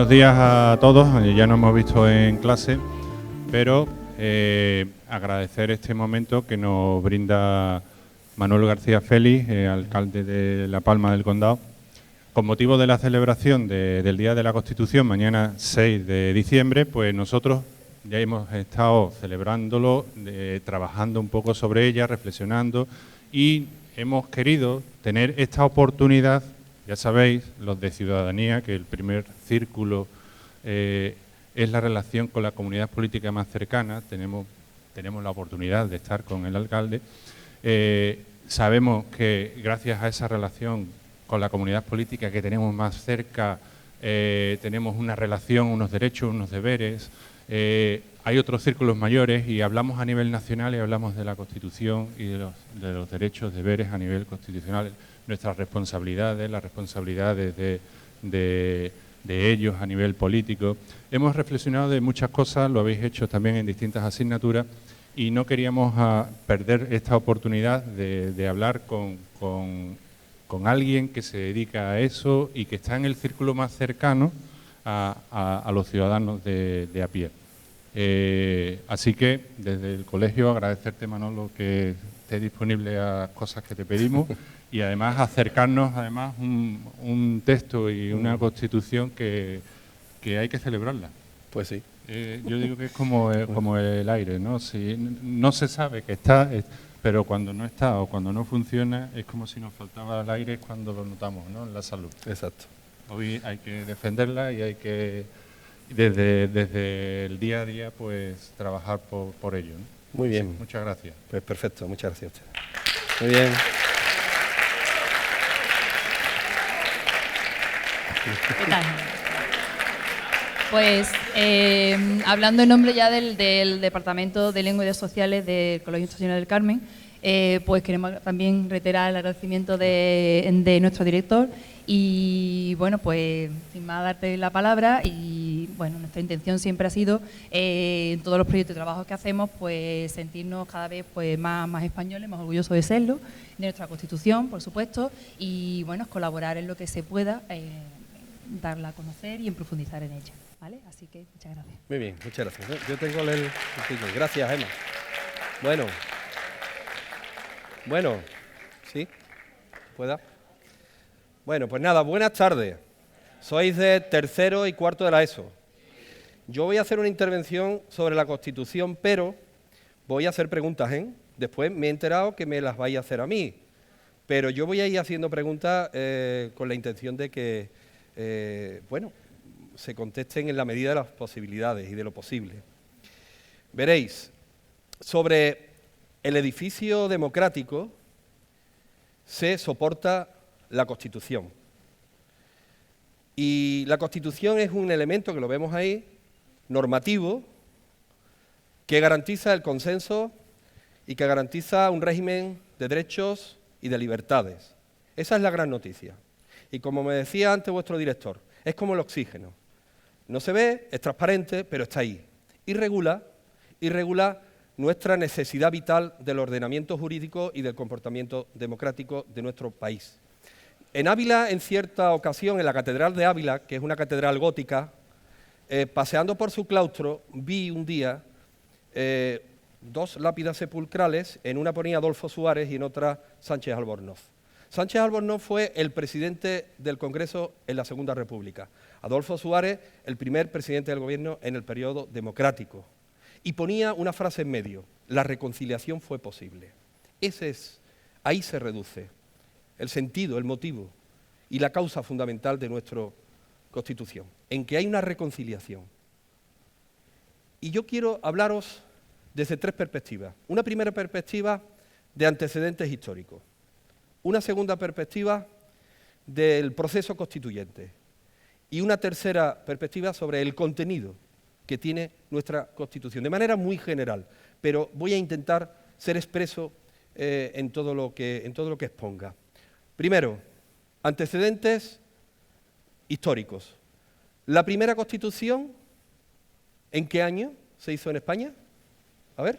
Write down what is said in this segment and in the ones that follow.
Buenos días a todos. Ya nos hemos visto en clase, pero agradecer este momento que nos brinda Manuel García Félix, alcalde de La Palma del Condado, con motivo de la celebración del Día de la Constitución, mañana 6 de diciembre, pues nosotros ya hemos estado celebrándolo, trabajando un poco sobre ella, reflexionando, y hemos querido tener esta oportunidad. Ya sabéis, los de Ciudadanía, que el primer círculo es la relación con la comunidad política más cercana. Tenemos la oportunidad de estar con el alcalde. Sabemos que gracias a esa relación con la comunidad política que tenemos más cerca, tenemos una relación, unos derechos, unos deberes. Hay otros círculos mayores y hablamos a nivel nacional y hablamos de la Constitución y de los derechos, deberes a nivel constitucional, nuestras responsabilidades, las responsabilidades de ellos a nivel político. Hemos reflexionado de muchas cosas, lo habéis hecho también en distintas asignaturas, y no queríamos perder esta oportunidad de hablar con alguien que se dedica a eso y que está en el círculo más cercano a los ciudadanos de a pie. Así que desde el colegio agradecerte, Manolo, que estés disponible a cosas que te pedimos y además acercarnos un texto y una constitución que hay que celebrarla. Pues sí. Yo digo que es como el aire, ¿no? Si no se sabe que está, pero cuando no está o cuando no funciona es como si nos faltaba el aire cuando lo notamos, ¿no? En la salud. Exacto. Hoy hay que defenderla y hay que desde el día a día pues trabajar por ello, ¿no? Muy bien. Sí, muchas gracias. Pues perfecto, muchas gracias a usted. Muy bien. ¿Qué tal? Pues hablando en nombre ya del Departamento de Lengua y de Sociales del Colegio Institucional del Carmen, pues queremos también reiterar el agradecimiento de nuestro director y bueno, pues sin más darte la palabra y bueno, nuestra intención siempre ha sido en todos los proyectos y trabajos que hacemos pues sentirnos cada vez pues más españoles, más orgullosos de serlo, de nuestra Constitución, por supuesto, y bueno, colaborar en lo que se pueda, darla a conocer y en profundizar en ella, ¿vale? Así que muchas gracias. Muy bien, muchas gracias. Yo tengo el título. Gracias, Emma. Bueno, ¿sí? ¿Pueda? Bueno, pues nada, buenas tardes. Sois de tercero y cuarto de la ESO. Yo voy a hacer una intervención sobre la Constitución, pero voy a hacer preguntas, ¿eh? Después me he enterado que me las vais a hacer a mí, pero yo voy a ir haciendo preguntas con la intención de que, bueno, se contesten en la medida de las posibilidades y de lo posible. Veréis, sobre el edificio democrático se soporta la Constitución. Y la Constitución es un elemento, que lo vemos ahí, normativo, que garantiza el consenso y que garantiza un régimen de derechos y de libertades. Esa es la gran noticia. Y como me decía antes vuestro director, es como el oxígeno. No se ve, es transparente, pero está ahí. Y regula nuestra necesidad vital del ordenamiento jurídico y del comportamiento democrático de nuestro país. En Ávila, en cierta ocasión, en la Catedral de Ávila, que es una catedral gótica, paseando por su claustro, vi un día dos lápidas sepulcrales, en una ponía Adolfo Suárez y en otra Sánchez Albornoz. Sánchez Albornoz fue el presidente del Congreso en la Segunda República. Adolfo Suárez, el primer presidente del gobierno en el periodo democrático. Y ponía una frase en medio: la reconciliación fue posible. Ahí se reduce el sentido, el motivo y la causa fundamental de nuestra Constitución, en que hay una reconciliación. Y yo quiero hablaros desde tres perspectivas. Una primera perspectiva de antecedentes históricos. Una segunda perspectiva del proceso constituyente. Y una tercera perspectiva sobre el contenido que tiene nuestra Constitución, de manera muy general, pero voy a intentar ser expreso en todo lo que exponga. Primero, antecedentes históricos. La primera Constitución, ¿en qué año se hizo en España? A ver,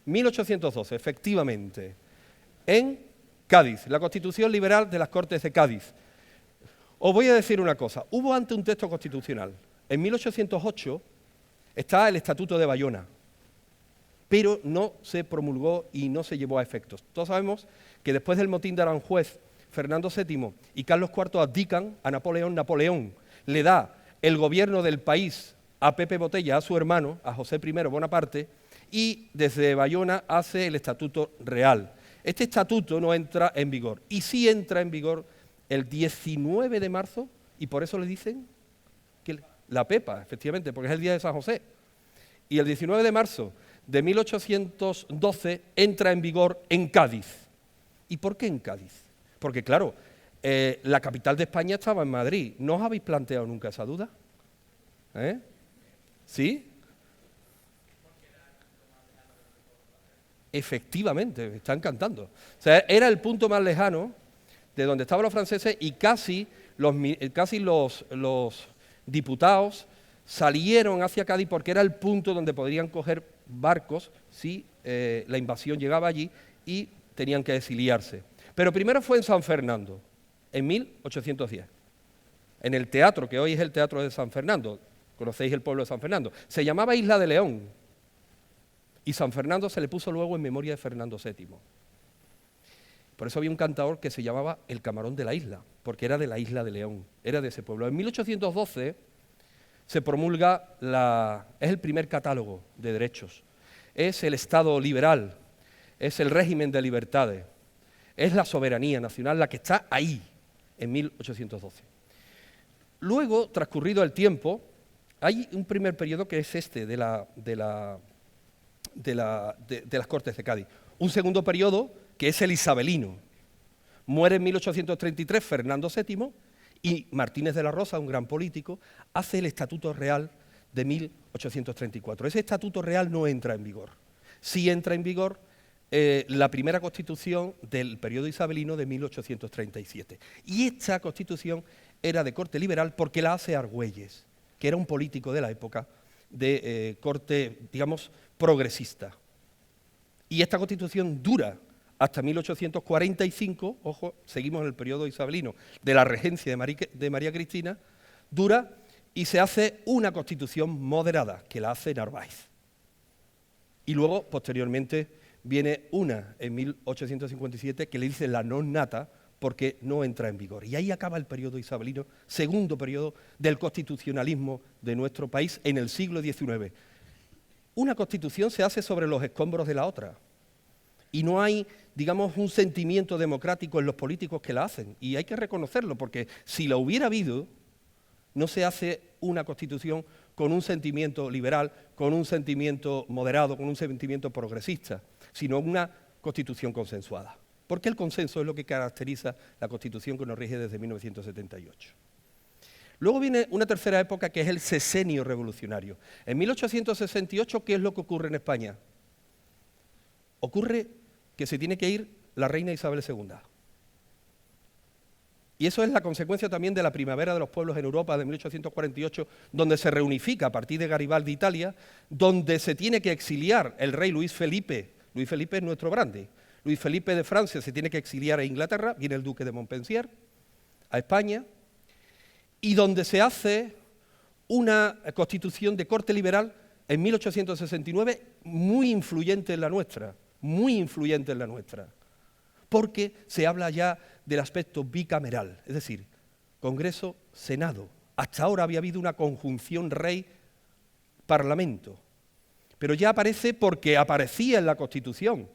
1812, efectivamente, en Cádiz, la Constitución Liberal de las Cortes de Cádiz. Os voy a decir una cosa. Hubo antes un texto constitucional. En 1808 está el Estatuto de Bayona, pero no se promulgó y no se llevó a efectos. Todos sabemos que después del motín de Aranjuez, Fernando VII y Carlos IV abdican a Napoleón. Napoleón le da el gobierno del país a Pepe Botella, a su hermano, a José I Bonaparte, y desde Bayona hace el Estatuto Real. Este estatuto no entra en vigor, y sí entra en vigor el 19 de marzo, y por eso le dicen que la Pepa, efectivamente, porque es el día de San José. Y el 19 de marzo de 1812 entra en vigor en Cádiz. ¿Y por qué en Cádiz? Porque, claro, la capital de España estaba en Madrid. ¿No os habéis planteado nunca esa duda? ¿Sí? Efectivamente, me están cantando. O sea, era el punto más lejano de donde estaban los franceses y casi los diputados salieron hacia Cádiz porque era el punto donde podrían coger barcos si la invasión llegaba allí y tenían que exiliarse. Pero primero fue en San Fernando, en 1810, en el teatro, que hoy es el Teatro de San Fernando. Conocéis el pueblo de San Fernando. Se llamaba Isla de León y San Fernando se le puso luego en memoria de Fernando VII. Por eso había un cantador que se llamaba el Camarón de la Isla, porque era de la Isla de León, era de ese pueblo. En 1812 se promulga es el primer catálogo de derechos, es el Estado liberal, es el régimen de libertades, es la soberanía nacional la que está ahí, en 1812. Luego, transcurrido el tiempo, hay un primer periodo que es este de las Cortes de Cádiz. Un segundo periodo que es el isabelino. Muere en 1833 Fernando VII y Martínez de la Rosa, un gran político, hace el Estatuto Real de 1834. Ese Estatuto Real no entra en vigor. Sí entra en vigor la primera Constitución del periodo isabelino de 1837. Y esta Constitución era de corte liberal porque la hace Argüelles, que era un político de la época de corte, digamos, progresista. Y esta Constitución dura hasta 1845, ojo, seguimos en el periodo isabelino de la regencia de María Cristina, dura y se hace una Constitución moderada, que la hace Narváez. Y luego, posteriormente, viene una en 1857 que le dice la non nata porque no entra en vigor. Y ahí acaba el periodo isabelino, segundo periodo del constitucionalismo de nuestro país en el siglo XIX. Una constitución se hace sobre los escombros de la otra. Y no hay, digamos, un sentimiento democrático en los políticos que la hacen. Y hay que reconocerlo, porque si la hubiera habido, no se hace una constitución con un sentimiento liberal, con un sentimiento moderado, con un sentimiento progresista, sino una constitución consensuada. Porque el consenso es lo que caracteriza la Constitución que nos rige desde 1978. Luego viene una tercera época que es el sexenio revolucionario. En 1868, ¿qué es lo que ocurre en España? Ocurre que se tiene que ir la reina Isabel II. Y eso es la consecuencia también de la primavera de los pueblos en Europa de 1848, donde se reunifica a partir de Garibaldi Italia, donde se tiene que exiliar el rey Luis Felipe. Luis Felipe es nuestro grande. Luis Felipe de Francia se tiene que exiliar a Inglaterra, viene el duque de Montpensier, a España, y donde se hace una constitución de corte liberal en 1869 muy influyente en la nuestra, porque se habla ya del aspecto bicameral, es decir, Congreso, Senado. Hasta ahora había habido una conjunción rey-parlamento, pero ya aparece porque aparecía en la Constitución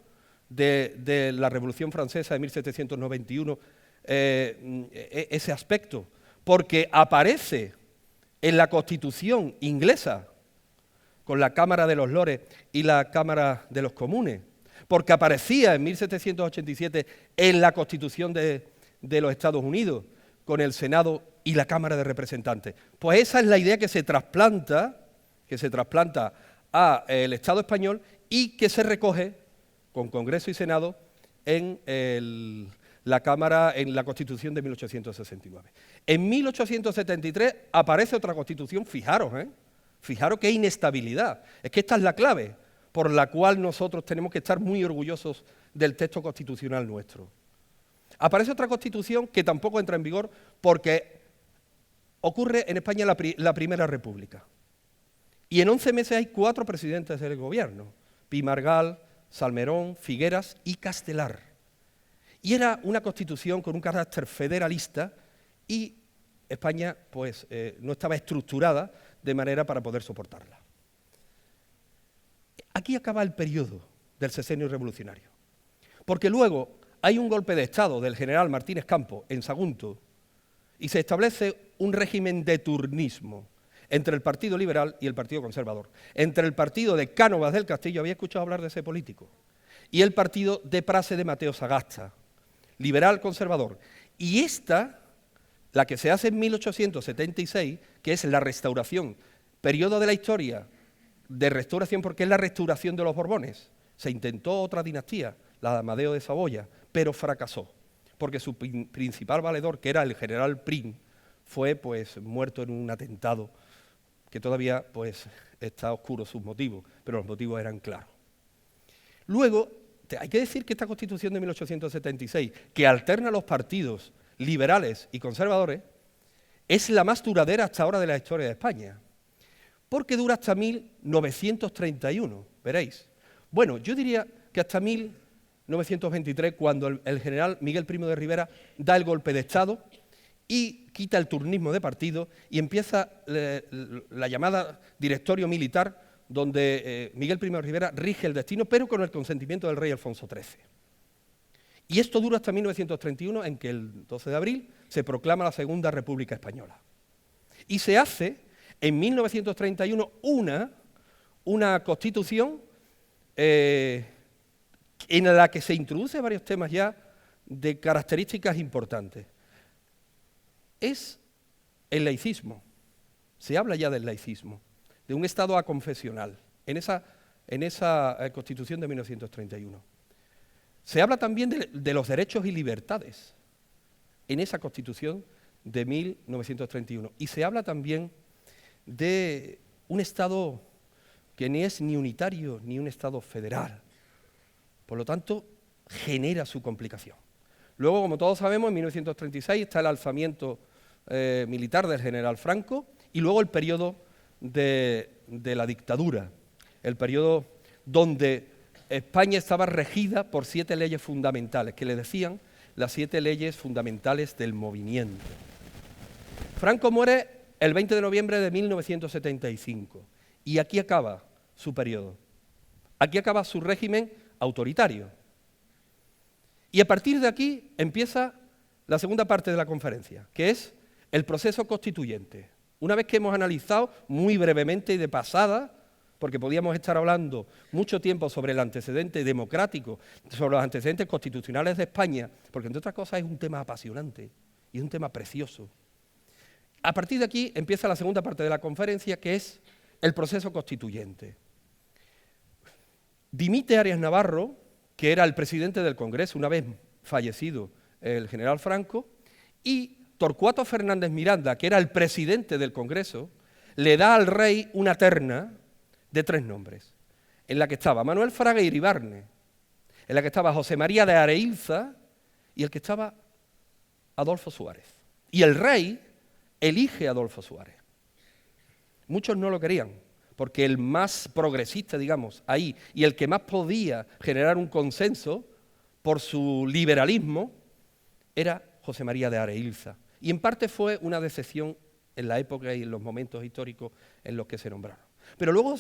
de la Revolución Francesa de 1791 ese aspecto, porque aparece en la Constitución inglesa con la Cámara de los Lores y la Cámara de los Comunes, porque aparecía en 1787 en la Constitución de los Estados Unidos con el Senado y la Cámara de Representantes. Pues esa es la idea que se trasplanta al Estado español y que se recoge con Congreso y Senado en la Cámara, en la Constitución de 1869. En 1873 aparece otra Constitución, fijaros qué inestabilidad. Es que esta es la clave por la cual nosotros tenemos que estar muy orgullosos del texto constitucional nuestro. Aparece otra Constitución que tampoco entra en vigor porque ocurre en España la Primera República. Y en 11 meses hay 4 presidentes del gobierno: Pi Margall, Salmerón, Figueras y Castelar. Y era una constitución con un carácter federalista y España pues, no estaba estructurada de manera para poder soportarla. Aquí acaba el periodo del sexenio revolucionario, porque luego hay un golpe de Estado del general Martínez Campos en Sagunto y se establece un régimen de turnismo entre el Partido Liberal y el Partido Conservador, entre el partido de Cánovas del Castillo, había escuchado hablar de ese político, y el partido de Prase de Mateo Sagasta, liberal conservador. Y esta, la que se hace en 1876, que es la restauración, periodo de la historia de restauración, porque es la restauración de los Borbones. Se intentó otra dinastía, la de Amadeo de Saboya, pero fracasó, porque su principal valedor, que era el general Prim, fue pues muerto en un atentado que todavía pues está oscuro sus motivos, pero los motivos eran claros. Luego, hay que decir que esta Constitución de 1876, que alterna los partidos liberales y conservadores, es la más duradera hasta ahora de la historia de España, porque dura hasta 1931, veréis. Bueno, yo diría que hasta 1923, cuando el general Miguel Primo de Rivera da el golpe de Estado y quita el turnismo de partido y empieza la llamada directorio militar, donde Miguel Primo de Rivera rige el destino, pero con el consentimiento del rey Alfonso XIII. Y esto dura hasta 1931, en que el 12 de abril se proclama la Segunda República Española. Y se hace en 1931 una constitución en la que se introduce varios temas ya de características importantes. Es el laicismo, se habla ya del laicismo, de un Estado aconfesional, en esa Constitución de 1931. Se habla también de los derechos y libertades en esa Constitución de 1931. Y se habla también de un Estado que ni es ni unitario ni un Estado federal. Por lo tanto, genera su complicación. Luego, como todos sabemos, en 1936 está el alzamiento militar del general Franco y luego el periodo de la dictadura, el periodo donde España estaba regida por 7 leyes fundamentales, que le decían las 7 leyes fundamentales del movimiento. Franco muere el 20 de noviembre de 1975 y aquí acaba su periodo, aquí acaba su régimen autoritario. Y a partir de aquí empieza la segunda parte de la conferencia, que es el proceso constituyente. Una vez que hemos analizado muy brevemente y de pasada, porque podíamos estar hablando mucho tiempo sobre el antecedente democrático, sobre los antecedentes constitucionales de España, porque entre otras cosas es un tema apasionante y es un tema precioso. A partir de aquí empieza la segunda parte de la conferencia, que es el proceso constituyente. Dimite Arias Navarro, que era el presidente del Congreso, una vez fallecido el general Franco, y Torcuato Fernández Miranda, que era el presidente del Congreso, le da al rey una terna de 3 nombres, en la que estaba Manuel Fraga Iribarne, en la que estaba José María de Areilza y el que estaba Adolfo Suárez. Y el rey elige a Adolfo Suárez. Muchos no lo querían, porque el más progresista, digamos, ahí, y el que más podía generar un consenso por su liberalismo, era José María de Areilza. Y en parte fue una decepción en la época y en los momentos históricos en los que se nombraron. Pero luego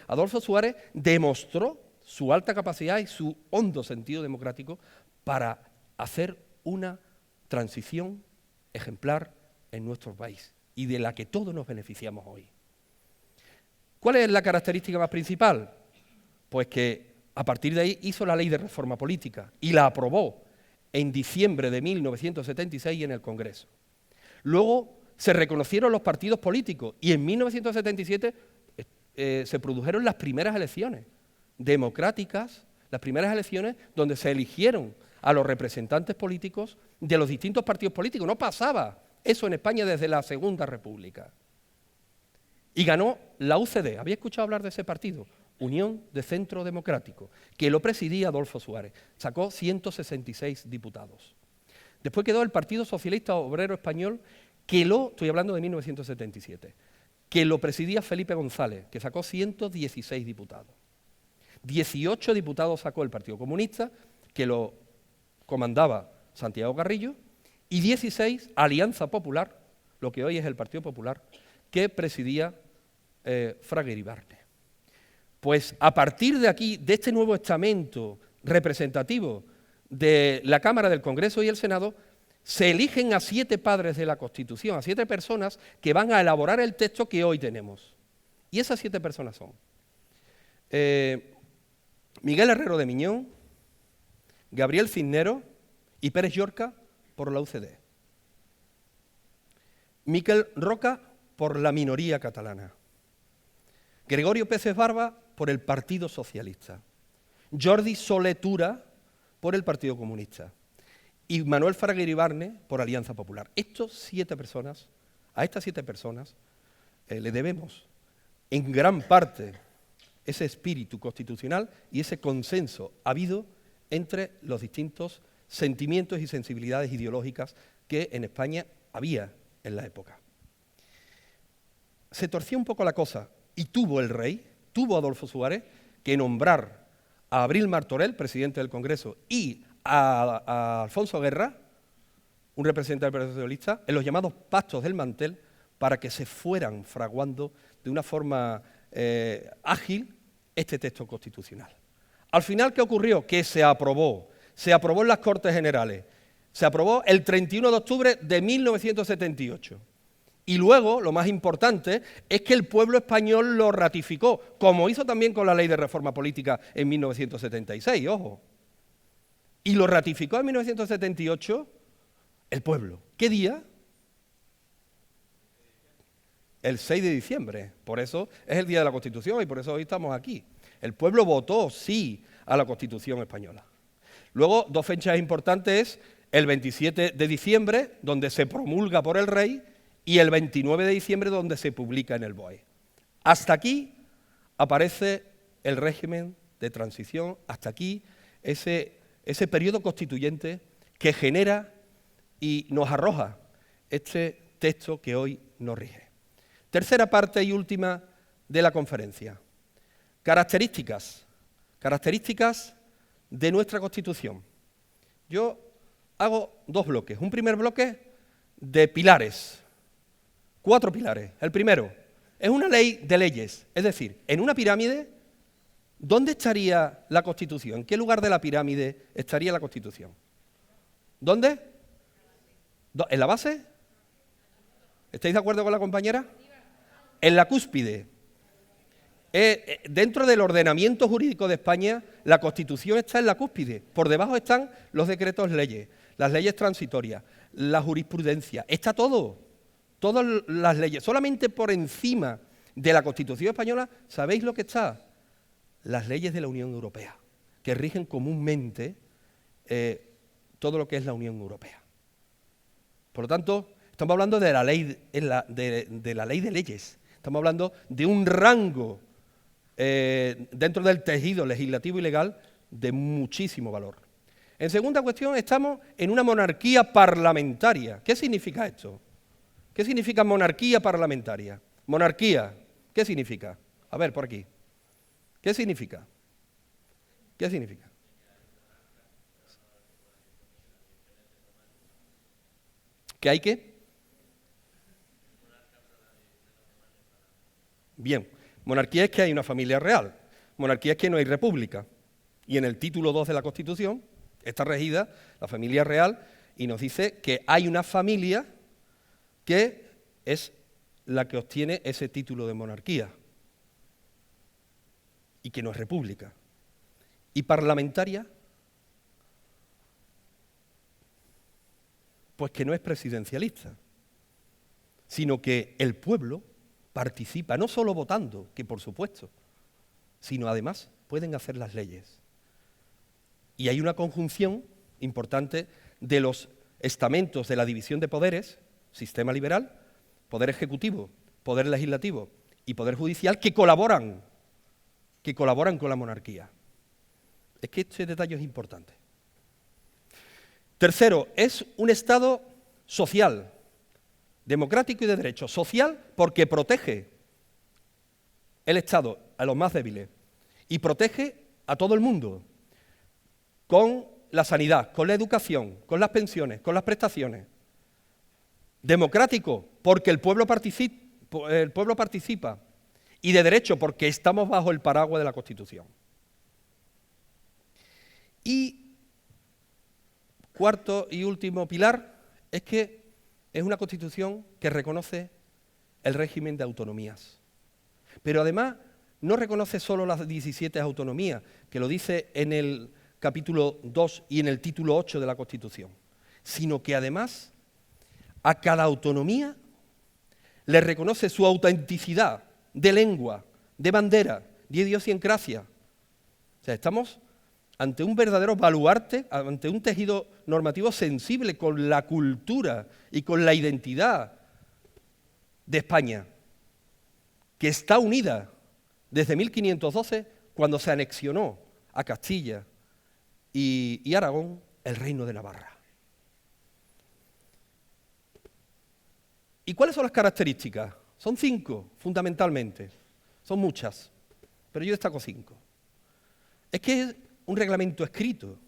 Adolfo Suárez demostró su alta capacidad y su hondo sentido democrático para hacer una transición ejemplar en nuestro país y de la que todos nos beneficiamos hoy. ¿Cuál es la característica más principal? Pues que a partir de ahí hizo la ley de reforma política y la aprobó en diciembre de 1976 en el Congreso. Luego se reconocieron los partidos políticos y en 1977 se produjeron las primeras elecciones democráticas, las primeras elecciones donde se eligieron a los representantes políticos de los distintos partidos políticos. No pasaba eso en España desde la Segunda República. Y ganó la UCD. ¿Había escuchado hablar de ese partido? Unión de Centro Democrático, que lo presidía Adolfo Suárez. Sacó 166 diputados. Después quedó el Partido Socialista Obrero Español, estoy hablando de 1977, que lo presidía Felipe González, que sacó 116 diputados. 18 diputados sacó el Partido Comunista, que lo comandaba Santiago Carrillo, y 16 Alianza Popular, lo que hoy es el Partido Popular, que presidía Fraga Iribarne. Pues a partir de aquí, de este nuevo estamento representativo de la Cámara del Congreso y el Senado, se eligen a 7 padres de la Constitución, a 7 personas que van a elaborar el texto que hoy tenemos. Y esas 7 personas son Miguel Herrero de Miñón, Gabriel Cisneros y Pérez Llorca por la UCD. Miquel Roca por la minoría catalana. Gregorio Peces Barba por el Partido Socialista. Jordi Soler Tura por el Partido Comunista. Y Manuel Fraga Iribarne por Alianza Popular. A estas 7 personas le debemos en gran parte ese espíritu constitucional y ese consenso habido entre los distintos sentimientos y sensibilidades ideológicas que en España había en la época. Se torció un poco la cosa y tuvo el rey, tuvo Adolfo Suárez, que nombrar a Abril Martorell, presidente del Congreso, y a Alfonso Guerra, un representante del Partido Socialista, en los llamados pactos del mantel, para que se fueran fraguando de una forma ágil este texto constitucional. Al final, ¿qué ocurrió? Que se aprobó en las Cortes Generales, se aprobó el 31 de octubre de 1978. Y luego, lo más importante, es que el pueblo español lo ratificó, como hizo también con la Ley de Reforma Política en 1976, ojo. Y lo ratificó en 1978 el pueblo. ¿Qué día? El 6 de diciembre. Por eso es el Día de la Constitución y por eso hoy estamos aquí. El pueblo votó sí a la Constitución española. Luego, 2 fechas importantes, el 27 de diciembre, donde se promulga por el rey, y el 29 de diciembre, donde se publica en el BOE. Hasta aquí aparece el régimen de transición, hasta aquí ese periodo constituyente que genera y nos arroja este texto que hoy nos rige. Tercera parte y última de la conferencia. Características de nuestra Constitución. Yo hago 2 bloques. Un primer bloque de pilares. 4 pilares. El primero es una ley de leyes, es decir, en una pirámide, ¿dónde estaría la Constitución? ¿En qué lugar de la pirámide estaría la Constitución? ¿Dónde? ¿En la base? ¿Estáis de acuerdo con la compañera? En la cúspide. Dentro del ordenamiento jurídico de España, la Constitución está en la cúspide. Por debajo están los decretos leyes, las leyes transitorias, la jurisprudencia. Está todo. Todas las leyes. Solamente por encima de la Constitución española, ¿sabéis lo que está? Las leyes de la Unión Europea, que rigen comúnmente todo lo que es la Unión Europea. Por lo tanto, estamos hablando de la ley de la ley de leyes. Estamos hablando de un rango dentro del tejido legislativo y legal de muchísimo valor. En segunda cuestión, estamos en una monarquía parlamentaria. ¿Qué significa esto? ¿Qué significa monarquía parlamentaria? Monarquía, ¿qué significa? A ver, por aquí. ¿Qué significa? ¿Qué significa? ¿Que hay qué? Bien, monarquía es que hay una familia real, monarquía es que no hay república. Y en el título 2 de la Constitución está regida la familia real y nos dice que hay una familia que es la que obtiene ese título de monarquía y que no es república. ¿Y parlamentaria? Pues que no es presidencialista, sino que el pueblo participa, no solo votando, que por supuesto, sino además pueden hacer las leyes. Y hay una conjunción importante de los estamentos de la división de poderes, sistema liberal, poder ejecutivo, poder legislativo y poder judicial, que colaboran con la monarquía. Es que este detalle es importante. Tercero, es un Estado social, democrático y de derecho. Social porque protege el Estado a los más débiles y protege a todo el mundo con la sanidad, con la educación, con las pensiones, con las prestaciones. Democrático porque el pueblo participa y de derecho porque estamos bajo el paraguas de la Constitución. Y cuarto y último pilar es que es una Constitución que reconoce el régimen de autonomías. Pero además no reconoce solo las 17 autonomías, que lo dice en el capítulo 2 y en el título 8 de la Constitución, sino que además a cada autonomía le reconoce su autenticidad de lengua, de bandera, de idiosincrasia. O sea, estamos ante un verdadero baluarte, ante un tejido normativo sensible con la cultura y con la identidad de España, que está unida desde 1512, cuando se anexionó a Castilla y Aragón el Reino de Navarra. ¿Y cuáles son las características? Son 5, fundamentalmente. Son muchas, pero yo destaco 5. Es que es un reglamento escrito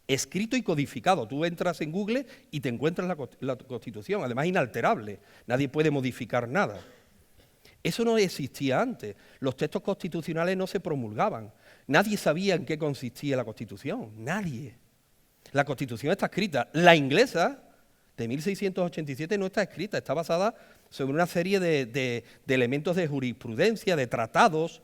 y codificado. Tú entras en Google y te encuentras la Constitución, además inalterable. Nadie puede modificar nada. Eso no existía antes. Los textos constitucionales no se promulgaban. Nadie sabía en qué consistía la Constitución. Nadie. La Constitución está escrita. La inglesa, de 1687, no está escrita. Está basada sobre una serie de elementos de jurisprudencia, de tratados,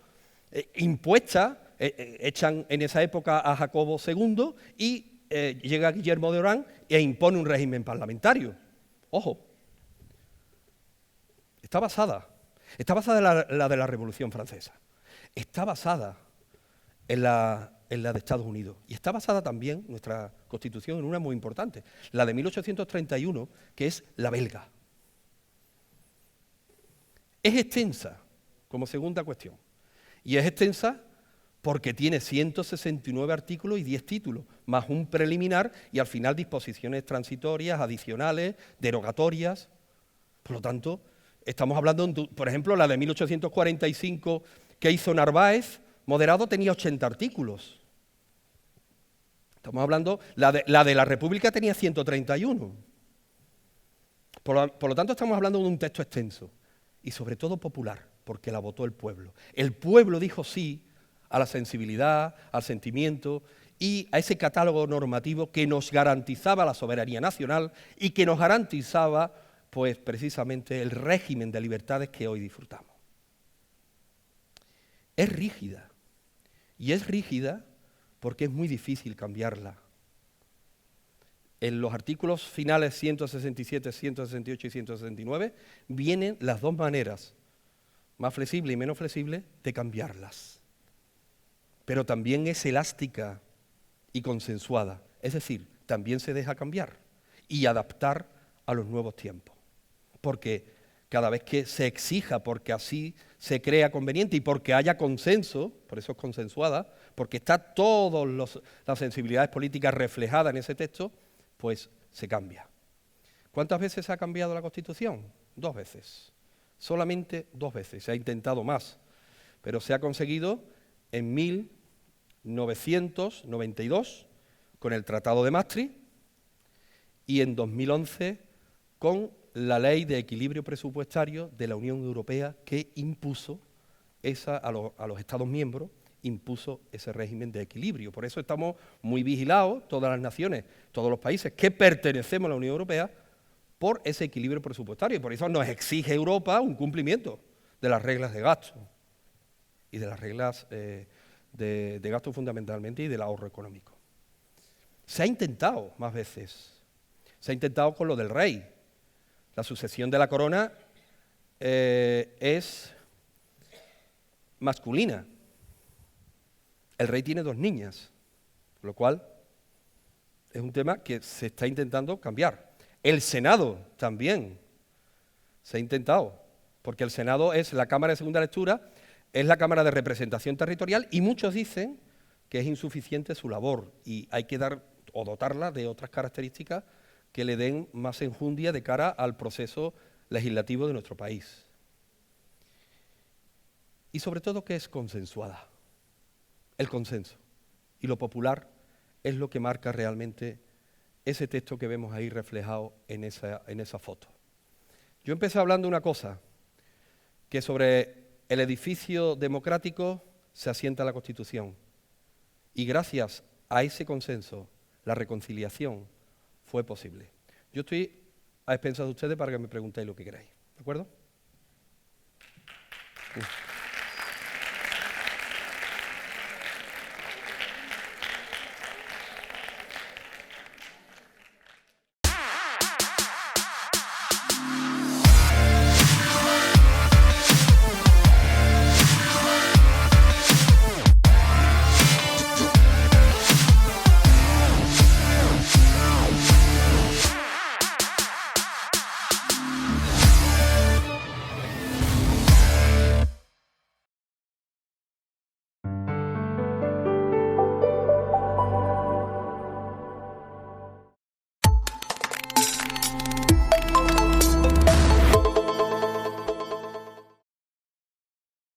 impuestas. Echan en esa época a Jacobo II y llega Guillermo de Orán e impone un régimen parlamentario. Ojo. Está basada en la de la Revolución Francesa, está basada en la de Estados Unidos y está basada también nuestra Constitución en una muy importante, la de 1831, que es la belga. Es extensa, como segunda cuestión, y es extensa porque tiene 169 artículos y 10 títulos, más un preliminar y al final disposiciones transitorias, adicionales, derogatorias. Por lo tanto, estamos hablando, por ejemplo, la de 1845 que hizo Narváez, moderado, tenía 80 artículos. Estamos hablando, la de la República tenía 131. Por lo tanto, estamos hablando de un texto extenso y sobre todo popular, porque la votó el pueblo. El pueblo dijo sí a la sensibilidad, al sentimiento y a ese catálogo normativo que nos garantizaba la soberanía nacional y que nos garantizaba pues precisamente el régimen de libertades que hoy disfrutamos. Es rígida, y es rígida porque es muy difícil cambiarla. En los artículos finales 167, 168 y 169 vienen las dos maneras, más flexible y menos flexible, de cambiarlas. Pero también es elástica y consensuada, es decir, también se deja cambiar y adaptar a los nuevos tiempos. Porque cada vez que se exija, porque así se crea conveniente y porque haya consenso, por eso es consensuada, porque está todas las sensibilidades políticas reflejadas en ese texto, pues se cambia. ¿Cuántas veces se ha cambiado la Constitución? 2 veces. Solamente 2 veces. Se ha intentado más, pero se ha conseguido en 1992 con el Tratado de Maastricht y en 2011 con la Ley de Equilibrio Presupuestario de la Unión Europea que impuso a los Estados miembros, impuso ese régimen de equilibrio. Por eso estamos muy vigilados, todas las naciones, todos los países que pertenecemos a la Unión Europea, por ese equilibrio presupuestario. Y por eso nos exige Europa un cumplimiento de las reglas de gasto y de las reglas de gasto fundamentalmente y del ahorro económico. Se ha intentado más veces. Se ha intentado con lo del rey. La sucesión de la corona es masculina. El rey tiene 2 niñas, lo cual es un tema que se está intentando cambiar. El Senado también se ha intentado, porque el Senado es la Cámara de Segunda Lectura, es la Cámara de Representación Territorial y muchos dicen que es insuficiente su labor y hay que dar o dotarla de otras características que le den más enjundia de cara al proceso legislativo de nuestro país. Y sobre todo que es consensuada. El consenso y lo popular es lo que marca realmente ese texto que vemos ahí reflejado en esa foto. Yo empecé hablando una cosa, que sobre el edificio democrático se asienta la Constitución. Y gracias a ese consenso, la reconciliación fue posible. Yo estoy a expensas de ustedes para que me preguntéis lo que queráis. ¿De acuerdo?